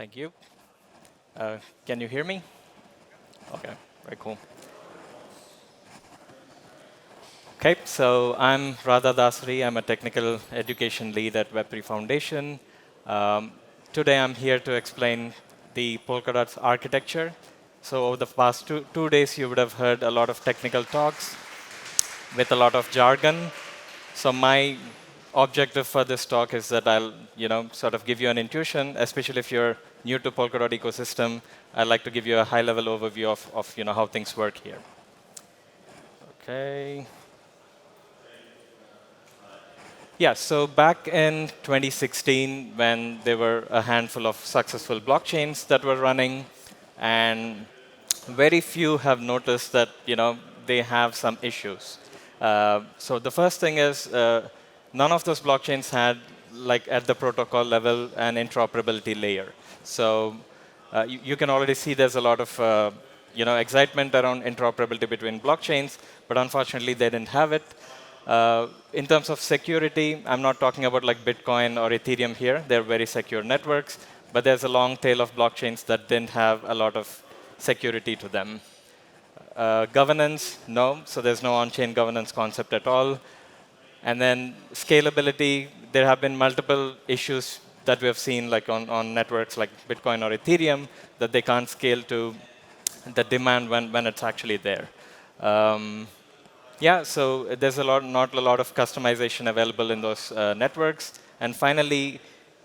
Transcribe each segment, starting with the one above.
Thank you. Can you hear me? Okay, very cool. Okay, so I'm Radha Dasari. I'm a technical education lead at Web3 Foundation. Um, Today I'm here to explain the Polkadot's architecture. So over the past two days, you would have heard a lot of technical talks with a lot of jargon. So my objective for this talk is that I'll, sort of give you an intuition, especially if you're new to Polkadot ecosystem. I'd like to give you a high-level overview of how things work here. Okay. Yeah, so back in 2016, when there were a handful of successful blockchains that were running, and very few have noticed that they have some issues. So the first thing is none of those blockchains had, like at the protocol level, an interoperability layer. So you can already see there's a lot of excitement around interoperability between blockchains, but unfortunately they didn't have it. In terms of security, I'm not talking about like Bitcoin or Ethereum here. They're very secure networks, but there's a long tail of blockchains that didn't have a lot of security to them. Governance, no. So there's no on-chain governance concept at all. And then scalability, there have been multiple issues that we have seen like on networks like Bitcoin or Ethereum that they can't scale to the demand when it's actually there. Yeah, so there's not a lot of customization available in those networks. And finally,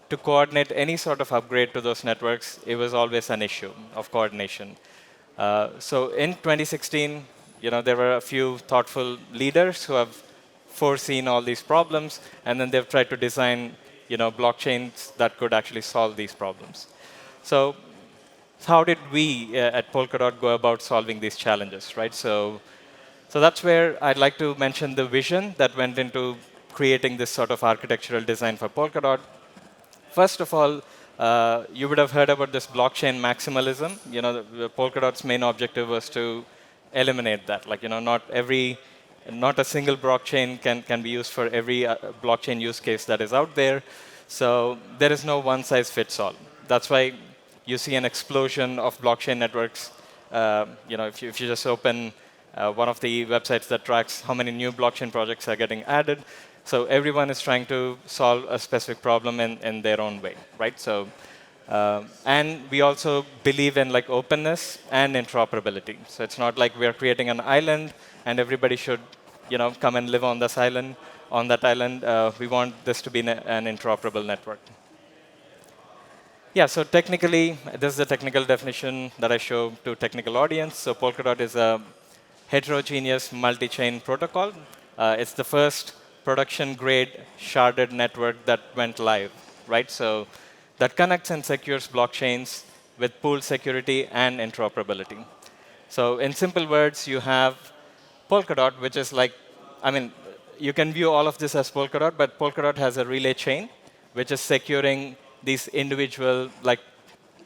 to coordinate any sort of upgrade to those networks, it was always an issue of coordination. So in 2016, there were a few thoughtful leaders who have foreseen all these problems, and then they've tried to design, blockchains that could actually solve these problems. So how did we at Polkadot go about solving these challenges, right? So that's where I'd like to mention the vision that went into creating this sort of architectural design for Polkadot. First of all, you would have heard about this blockchain maximalism. The Polkadot's main objective was to eliminate that. Like, not a single blockchain can be used for every blockchain use case that is out there. So there is no one size fits all. That's why you see an explosion of blockchain networks. If you just open one of the websites that tracks how many new blockchain projects are getting added. So everyone is trying to solve a specific problem in their own way, right? So, and we also believe in like openness and interoperability. So it's not like we are creating an island and everybody should, come and live on this island. On that island, we want this to be an interoperable network. Yeah, so technically, this is the technical definition that I show to technical audience. So Polkadot is a heterogeneous multi-chain protocol. It's the first production-grade sharded network that went live, right? So that connects and secures blockchains with pooled security and interoperability. So in simple words, you have Polkadot, which is like, you can view all of this as Polkadot, but Polkadot has a relay chain, which is securing these individual like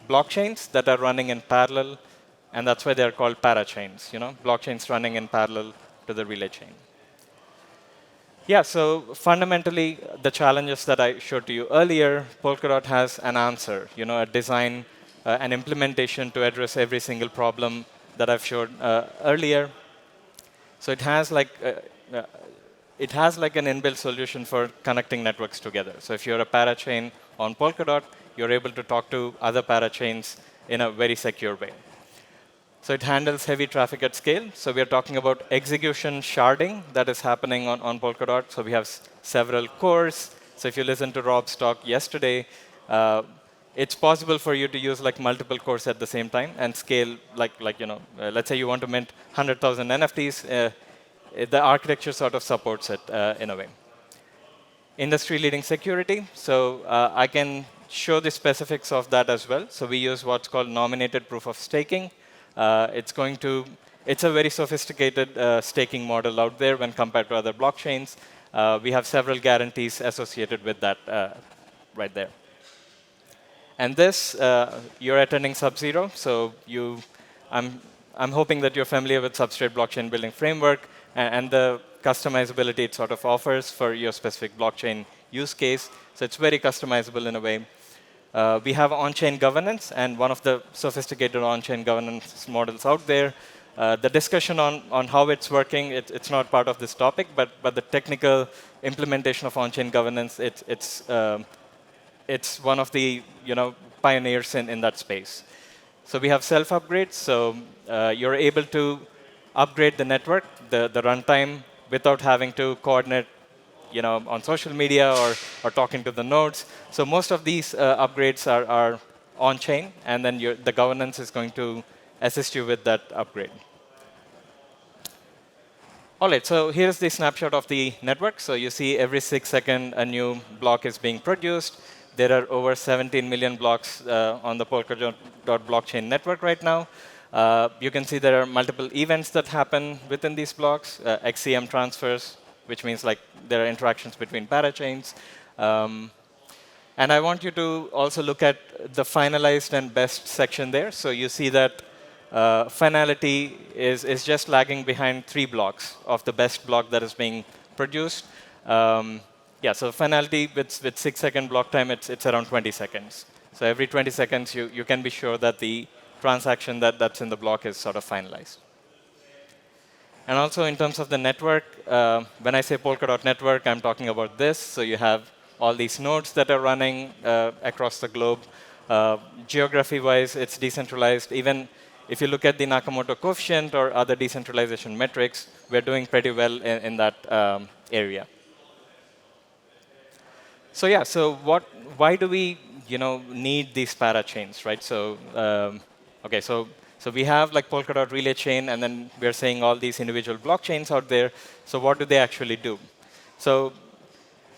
blockchains that are running in parallel, and that's why they're called parachains, blockchains running in parallel to the relay chain. Yeah, so fundamentally, the challenges that I showed to you earlier, Polkadot has an answer, a design, an implementation to address every single problem that I've showed earlier. So it has like an inbuilt solution for connecting networks together. So if you're a parachain on Polkadot, you're able to talk to other parachains in a very secure way. So it handles heavy traffic at scale. So we are talking about execution sharding that is happening on Polkadot. So we have several cores. So if you listen to Rob's talk yesterday, it's possible for you to use like multiple cores at the same time and scale let's say you want to mint 100,000 NFTs. The architecture sort of supports it in a way. Industry-leading security. So I can show the specifics of that as well. So we use what's called nominated proof of staking. It's a very sophisticated staking model out there when compared to other blockchains. We have several guarantees associated with that right there. And this, you're attending Sub0, so I'm hoping that you're familiar with Substrate blockchain building framework and the customizability it sort of offers for your specific blockchain use case. So it's very customizable in a way. We have on-chain governance, and one of the sophisticated on-chain governance models out there. The discussion on how it's working, it's not part of this topic, but the technical implementation of on-chain governance, it's one of the pioneers in that space. So we have self-upgrades, so you're able to upgrade the network, the runtime, without having to coordinate on social media or talking to the nodes. So most of these upgrades are on-chain, and then the governance is going to assist you with that upgrade. All right, so here's the snapshot of the network. So you see every 6 seconds a new block is being produced. There are over 17 million blocks on the Polkadot blockchain network right now. You can see there are multiple events that happen within these blocks, XCM transfers, which means like there are interactions between parachains. And I want you to also look at the finalized and best section there. So you see that finality is just lagging behind 3 blocks of the best block that is being produced. Yeah, so finality with 6-second block time, it's around 20 seconds. So every 20 seconds, you can be sure that the transaction that's in the block is sort of finalized. And also in terms of the network, when I say Polkadot network, I'm talking about this. So you have all these nodes that are running across the globe. Geography-wise, it's decentralized. Even if you look at the Nakamoto coefficient or other decentralization metrics, we're doing pretty well in that area. So yeah, so why do we need these parachains, right? So okay, so we have like Polkadot relay chain, and then we're saying all these individual blockchains out there. So what do they actually do? So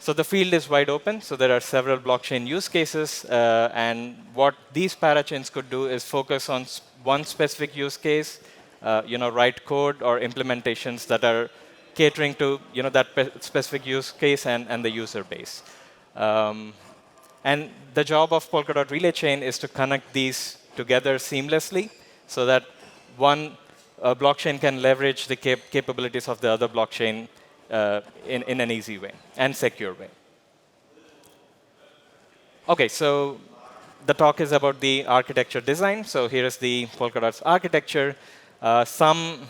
the field is wide open. So there are several blockchain use cases, and what these parachains could do is focus on one specific use case, write code or implementations that are catering to that specific use case and the user base. And the job of Polkadot relay chain is to connect these together seamlessly, so that one blockchain can leverage the capabilities of the other blockchain in an easy way and secure way. OK, so the talk is about the architecture design. So here is the Polkadot's architecture. Some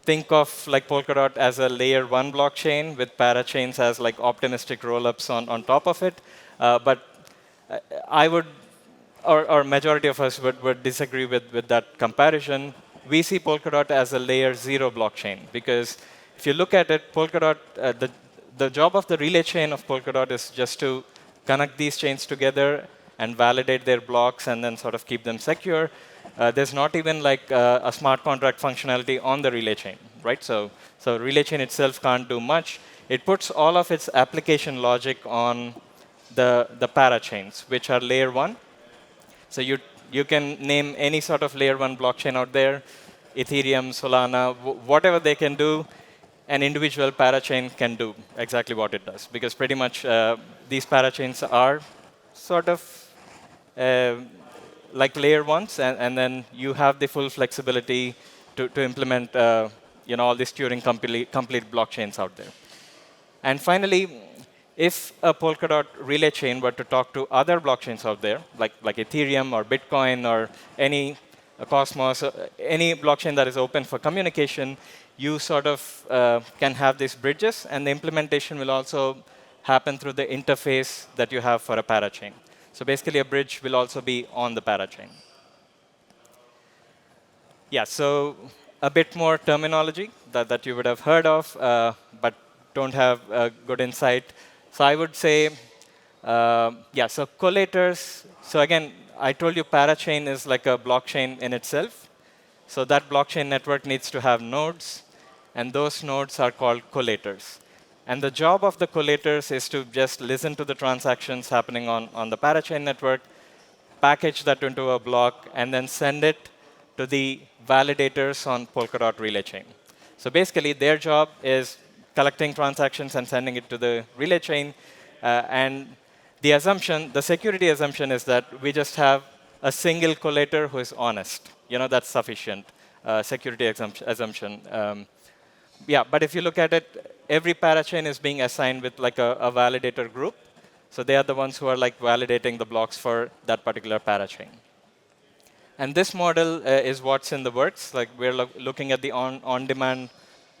think of like Polkadot as a layer 1 blockchain with parachains as like optimistic rollups on top of it. But I would, or majority of us would disagree with that comparison. We see Polkadot as a layer 0 blockchain, because if you look at it, Polkadot, the job of the relay chain of Polkadot is just to connect these chains together and validate their blocks and then sort of keep them secure. There's not even like a smart contract functionality on the relay chain, right? So relay chain itself can't do much. It puts all of its application logic on the parachains, which are layer 1. So you can name any sort of layer 1 blockchain out there, Ethereum, Solana, whatever they can do, an individual parachain can do exactly what it does. Because pretty much these parachains are sort of like layer 1s, and then you have the full flexibility to implement all these Turing complete blockchains out there. And finally, if a Polkadot relay chain were to talk to other blockchains out there, like Ethereum or Bitcoin or any Cosmos, any blockchain that is open for communication, you sort of can have these bridges, and the implementation will also happen through the interface that you have for a parachain. So basically, a bridge will also be on the parachain. Yeah, so a bit more terminology that you would have heard of, but don't have a good insight. So I would say, yeah, so collators. So again, I told you parachain is like a blockchain in itself. So that blockchain network needs to have nodes, and those nodes are called collators. And the job of the collators is to just listen to the transactions happening on the parachain network, package that into a block, and then send it to the validators on Polkadot relay chain. So basically, their job is collecting transactions and sending it to the relay chain. And the assumption, the security assumption, is that we just have a single collator who is honest. That's sufficient security assumption. Yeah, but if you look at it, every parachain is being assigned with like a validator group. So they are the ones who are like validating the blocks for that particular parachain. And this model is what's in the works. Like we're looking at the on-demand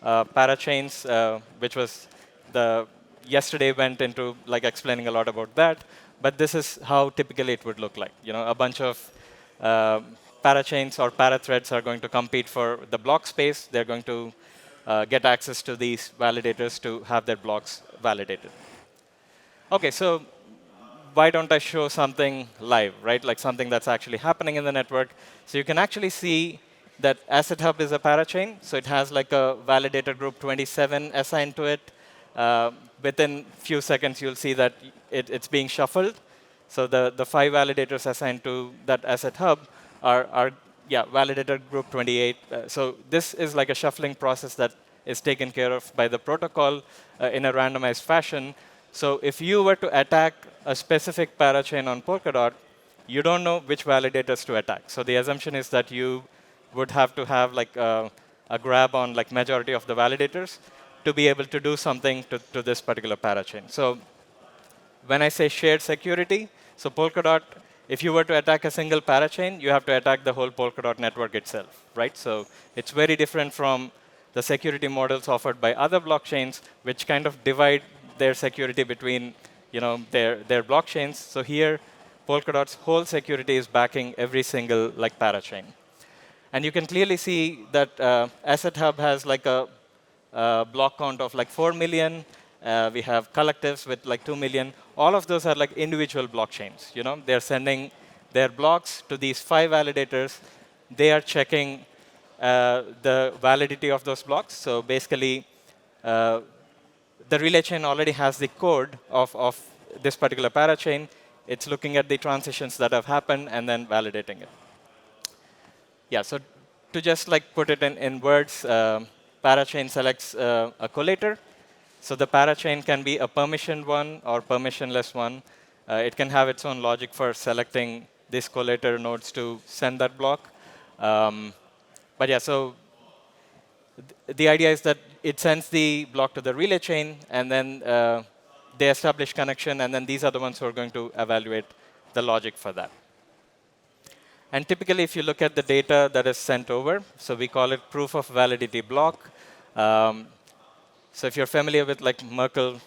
parachains, which was the yesterday went into like explaining a lot about that. But this is how typically it would look like. A bunch of parachains or parathreads are going to compete for the block space. They're going to get access to these validators to have their blocks validated. OK, so why don't I show something live, right? Like something that's actually happening in the network. So you can actually see that Asset Hub is a parachain. So it has like a validator group 27 assigned to it. Within few seconds, you'll see that it's being shuffled. So the 5 validators assigned to that Asset Hub are validator group 28. So this is like a shuffling process that is taken care of by the protocol in a randomized fashion. So if you were to attack a specific parachain on Polkadot, you don't know which validators to attack. So the assumption is that you would have to have like a grab on like majority of the validators to be able to do something to this particular parachain. So when I say shared security, so Polkadot, if you were to attack a single parachain, you have to attack the whole Polkadot network itself, right? So it's very different from the security models offered by other blockchains, which kind of divide their security between their blockchains. So here, Polkadot's whole security is backing every single like parachain. And you can clearly see that Asset Hub has like a block count of like 4 million. We have collectives with like 2 million. All of those are like individual blockchains. They're sending their blocks to these 5 validators. They are checking the validity of those blocks. So basically, the relay chain already has the code of this particular parachain. It's looking at the transitions that have happened and then validating it. Yeah, so to just like put it in words, parachain selects a collator. So the parachain can be a permissioned one or permissionless one. It can have its own logic for selecting these collator nodes to send that block. But yeah, so the idea is that it sends the block to the relay chain, and then they establish connection, and then these are the ones who are going to evaluate the logic for that. And typically, if you look at the data that is sent over, so we call it proof of validity block. So if you're familiar with like Merkle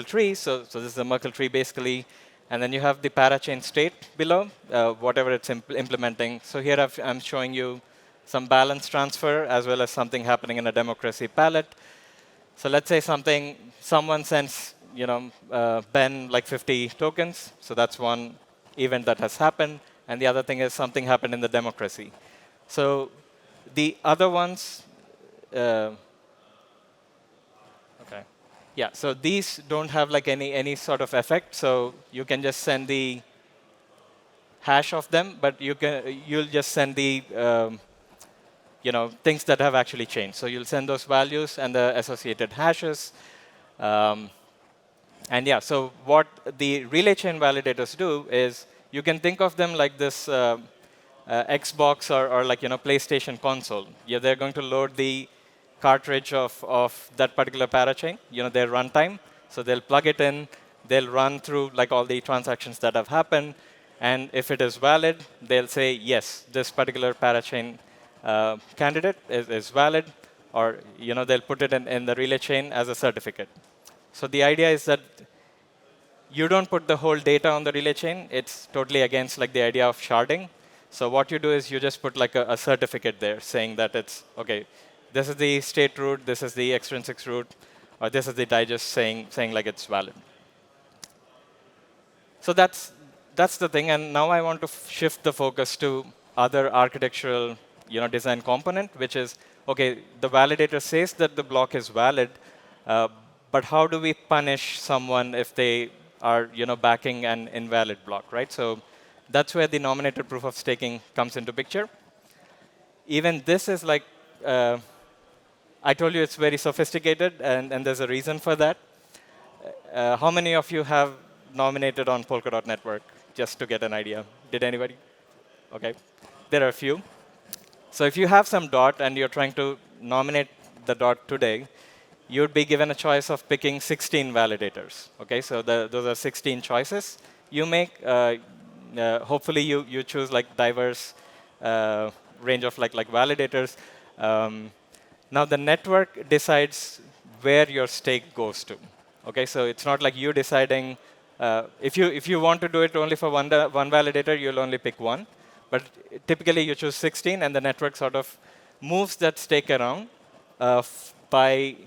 tree, so this is the Merkle tree basically, and then you have the parachain state below, whatever it's implementing. So here I'm showing you some balance transfer as well as something happening in a democracy palette. So let's say someone sends Ben like 50 tokens. So that's one event that has happened. And the other thing is something happened in the democracy. So the other ones, OK. Yeah, so these don't have like any sort of effect. So you can just send the hash of them, but you'll just send the things that have actually changed. So you'll send those values and the associated hashes. And yeah, so what the relay chain validators do is you can think of them like this Xbox or like PlayStation console. Yeah, they're going to load the cartridge of that particular parachain, their runtime. So they'll plug it in. They'll run through like all the transactions that have happened. And if it is valid, they'll say, yes, this particular parachain candidate is valid, or they'll put it in the relay chain as a certificate. So the idea is that you don't put the whole data on the relay chain. It's totally against like the idea of sharding. So what you do is you just put like a certificate there saying that it's OK. This is the state root. This is the extrinsic root, or this is the digest saying like it's valid. So that's the thing. And now I want to shift the focus to other architectural design component, which is, OK, the validator says that the block is valid, but how do we punish someone if they are backing an invalid block, right? So that's where the nominated proof of staking comes into picture. Even this is like, I told you it's very sophisticated, and there's a reason for that. How many of you have nominated on Polkadot network, just to get an idea? Did anybody? OK. There are a few. So if you have some dot and you're trying to nominate the dot today, you'd be given a choice of picking 16 validators. Okay, so those are 16 choices you make. Hopefully, you choose like diverse range of like validators. Um, Now the network decides where your stake goes to. Okay, so it's not like you deciding. If you want to do it only for one validator, you'll only pick one. But typically, you choose 16, and the network sort of moves that stake around by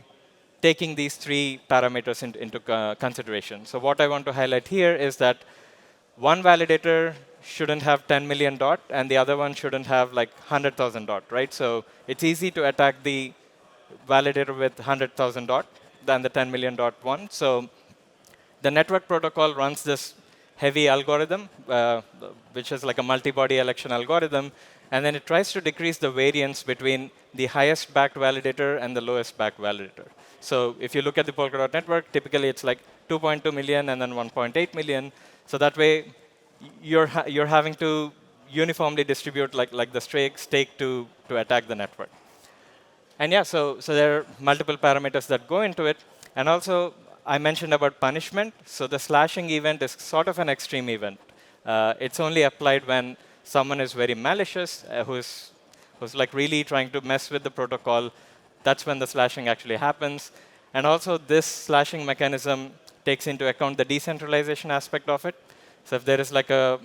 taking these three parameters into consideration. So what I want to highlight here is that one validator shouldn't have 10 million dot, and the other one shouldn't have like 100,000 dot, right? So it's easy to attack the validator with 100,000 dot than the 10 million dot one. So the network protocol runs this heavy algorithm, which is like a multi-body election algorithm, and then it tries to decrease the variance between the highest backed validator and the lowest backed validator. So if you look at the Polkadot network, typically it's like 2.2 million and then 1.8 million. So that way, you're having to uniformly distribute like the stake to attack the network. And yeah, so there are multiple parameters that go into it. And also, I mentioned about punishment. So the slashing event is sort of an extreme event. It's only applied when someone is very malicious, who's like really trying to mess with the protocol. That's when the slashing actually happens. And also, this slashing mechanism takes into account the decentralization aspect of it. So if there is like a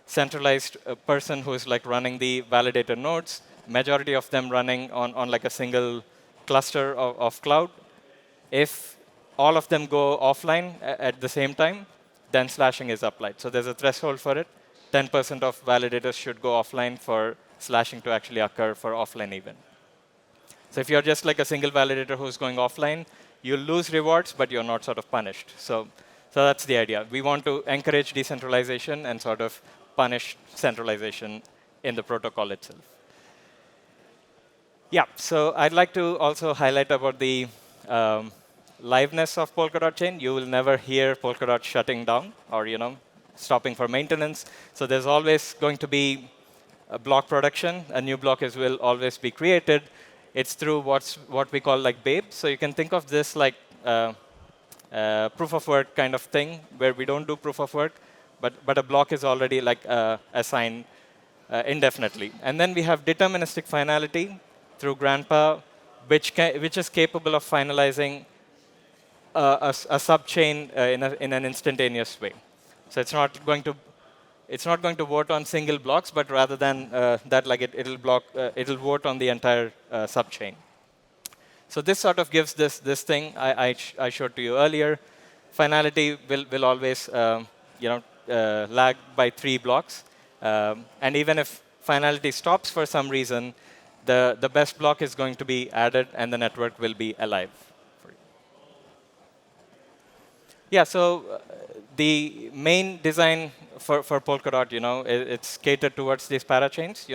centralized person who is like running the validator nodes, majority of them running on like a single cluster of cloud. If all of them go offline at the same time, then slashing is applied. So there's a threshold for it. 10% of validators should go offline for slashing to actually occur for offline event. So if you're just like a single validator who's going offline, you'll lose rewards, but you're not sort of punished. So that's the idea. We want to encourage decentralization and sort of punish centralization in the protocol itself. Yeah, so I'd like to also highlight about the liveness of Polkadot chain. You will never hear Polkadot shutting down or stopping for maintenance. So there's always going to be a block production. A new block will always be created. It's through what we call like Babe. So you can think of this like proof of work kind of thing, where we don't do proof of work, but a block is already like assigned indefinitely. And then we have deterministic finality through Grandpa, which is capable of finalizing a subchain in an instantaneous way. So it's not going to vote on single blocks, but rather than that, like it'll vote on the entire subchain. So this sort of gives this thing I showed to you earlier. Finality will always lag by 3 blocks, and even if finality stops for some reason, the best block is going to be added, and the network will be alive. Yeah, so the main design for Polkadot, it's catered towards these parachains.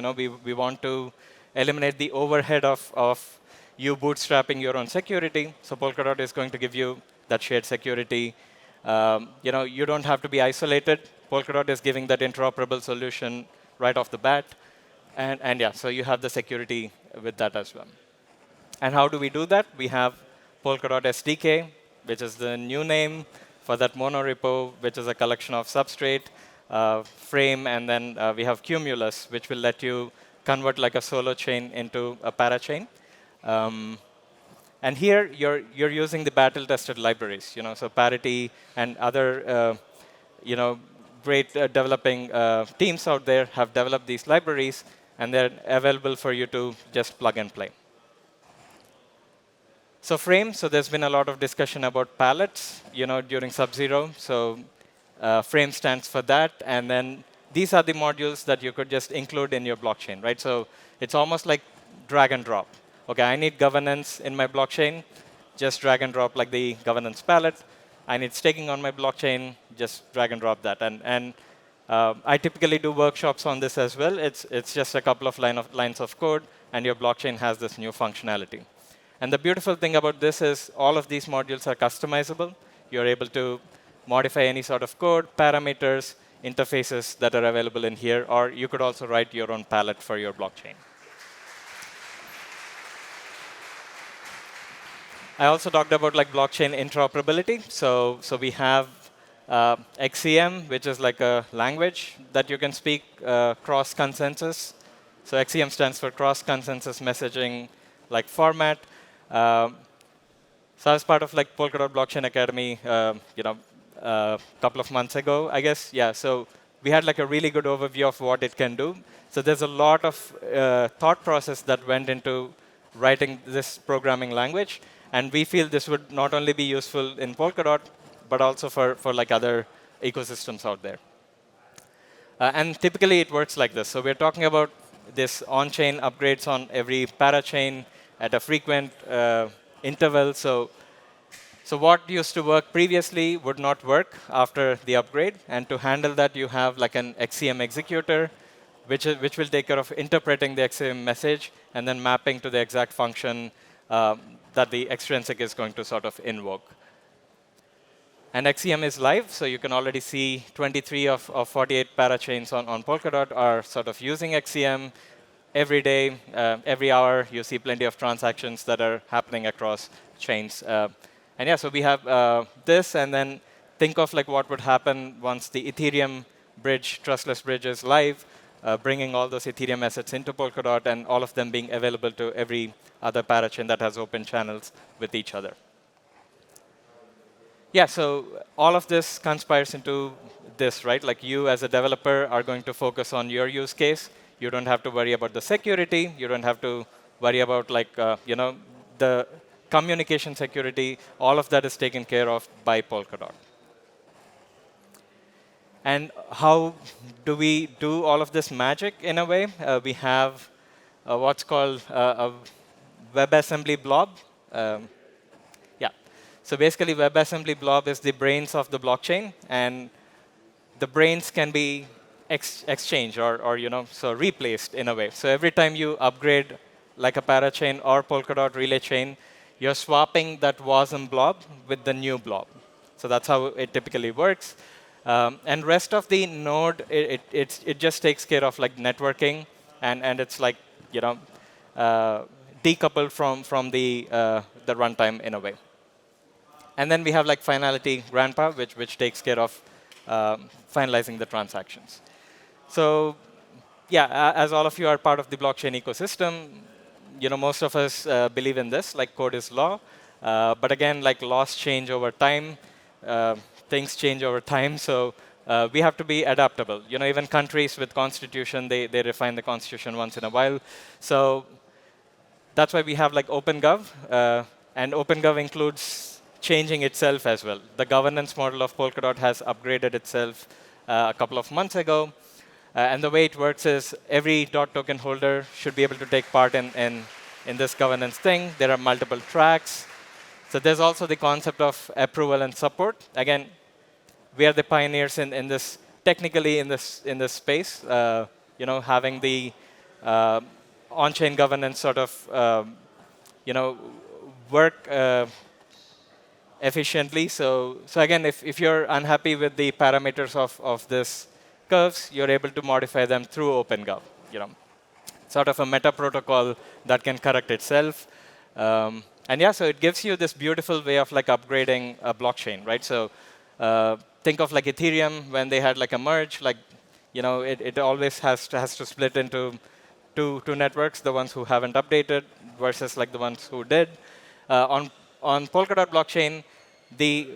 We want to eliminate the overhead of you bootstrapping your own security. So Polkadot is going to give you that shared security. You don't have to be isolated. Polkadot is giving that interoperable solution right off the bat. And yeah, so you have the security with that as well. And how do we do that? We have Polkadot SDK, which is the new name for that monorepo, which is a collection of substrate, frame, and then we have Cumulus, which will let you convert like a solo chain into a parachain. And here you're using the battle-tested libraries, so Parity and other great developing teams out there have developed these libraries, and they're available for you to just plug and play. So frame, so there's been a lot of discussion about palettes, during Sub0. So frame stands for that, and then these are the modules that you could just include in your blockchain, right? So it's almost like drag and drop. Okay, I need governance in my blockchain, just drag and drop like the governance palette. I need staking on my blockchain, just drag and drop that. And I typically do workshops on this as well. It's just a couple of lines of code, and your blockchain has this new functionality. And the beautiful thing about this is all of these modules are customizable. You're able to modify any sort of code, parameters, interfaces that are available in here, or you could also write your own palette for your blockchain. I also talked about like blockchain interoperability. So we have XCM, which is like a language that you can speak cross consensus. So XCM stands for cross consensus messaging like format. Um, so I was part of like Polkadot Blockchain Academy, a couple of months ago, I guess. Yeah. So we had like a really good overview of what it can do. So there's a lot of thought process that went into writing this programming language, and we feel this would not only be useful in Polkadot, but also for like other ecosystems out there. And typically it works like this. So we're talking about this on-chain upgrades on every parachain at a frequent interval. So what used to work previously would not work after the upgrade. And to handle that, you have like an XCM executor, which will take care of interpreting the XCM message and then mapping to the exact function that the extrinsic is going to sort of invoke. And XCM is live, so you can already see 23 of 48 parachains on Polkadot are sort of using XCM every day, every hour. You see plenty of transactions that are happening across chains. And yeah, so we have this, and then think of like what would happen once the Ethereum bridge, trustless bridge, is live, bringing all those Ethereum assets into Polkadot, and all of them being available to every other parachain that has open channels with each other. Yeah, so all of this conspires into this, right? Like you as a developer are going to focus on your use case. You don't have to worry about the security. You don't have to worry about like, the communication security. All of that is taken care of by Polkadot. And how do we do all of this magic in a way? We have what's called a WebAssembly blob. Um, yeah. So basically, WebAssembly blob is the brains of the blockchain, and the brains can be exchanged or so replaced in a way. So every time you upgrade like a parachain or Polkadot relay chain, you're swapping that WASM blob with the new blob. So that's how it typically works. And rest of the node, it just takes care of like networking, and it's like decoupled from the runtime in a way. And then we have like finality grandpa, which takes care of finalizing the transactions. So yeah, as all of you are part of the blockchain ecosystem, most of us believe in this, like code is law. But again, like laws change over time, things change over time, so we have to be adaptable. Even countries with constitution, they refine the constitution once in a while. So that's why we have like OpenGov, and OpenGov includes changing itself as well. The governance model of Polkadot has upgraded itself a couple of months ago. And the way it works is every token holder should be able to take part in this governance thing. There are multiple tracks. So there's also the concept of approval and support. Again, we are the pioneers in this, technically in this space. Having the on-chain governance sort of work efficiently. So again, if you're unhappy with the parameters of this curves, you're able to modify them through OpenGov. Sort of a meta protocol that can correct itself. And yeah, so it gives you this beautiful way of like upgrading a blockchain, right? So think of like Ethereum when they had like a merge, like it always has to split into two networks, the ones who haven't updated versus like the ones who did. On Polkadot blockchain, the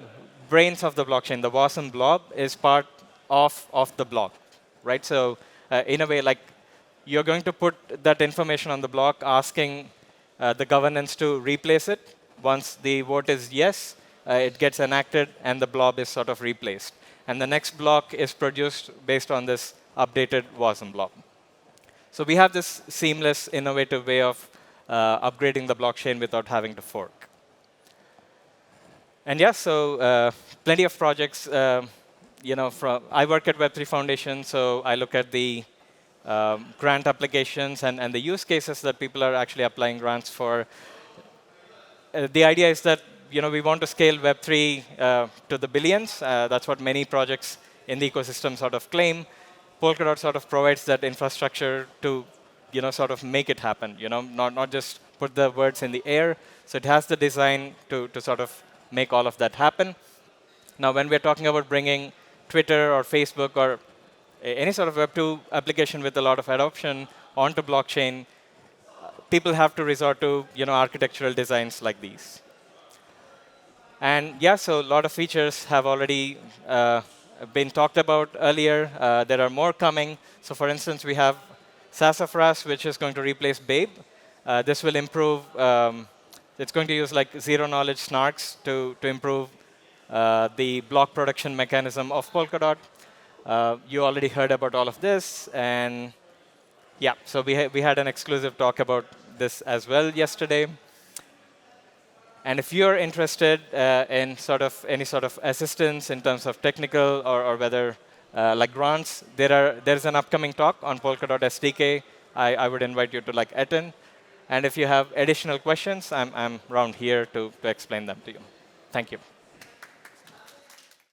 brains of the blockchain, the WASM blob, is part of the block, right? So in a way, like you're going to put that information on the block, asking the governance to replace it. Once the vote is yes, it gets enacted, and the blob is sort of replaced. And the next block is produced based on this updated WASM blob. So we have this seamless, innovative way of upgrading the blockchain without having to fork. And yeah, so plenty of projects. I work at Web3 Foundation, so I look at the grant applications and the use cases that people are actually applying grants for. The idea is that we want to scale Web3 to the billions. That's what many projects in the ecosystem sort of claim. Polkadot sort of provides that infrastructure to sort of make it happen. Not just put the words in the air. So it has the design to sort of make all of that happen. Now, when we're talking about bringing Twitter or Facebook or any sort of Web2 application with a lot of adoption onto blockchain, people have to resort to architectural designs like these. And yeah, so a lot of features have already been talked about earlier. There are more coming. So for instance, we have Sassafras, which is going to replace Babe. This will improve, it's going to use like zero-knowledge snarks to improve the block production mechanism of Polkadot. You already heard about all of this. And yeah, so we had an exclusive talk about this as well yesterday. And if you're interested in any sort of assistance in terms of technical or whether like grants, there's an upcoming talk on Polkadot SDK. I would invite you to attend. And if you have additional questions, I'm around here to explain them to you. Thank you.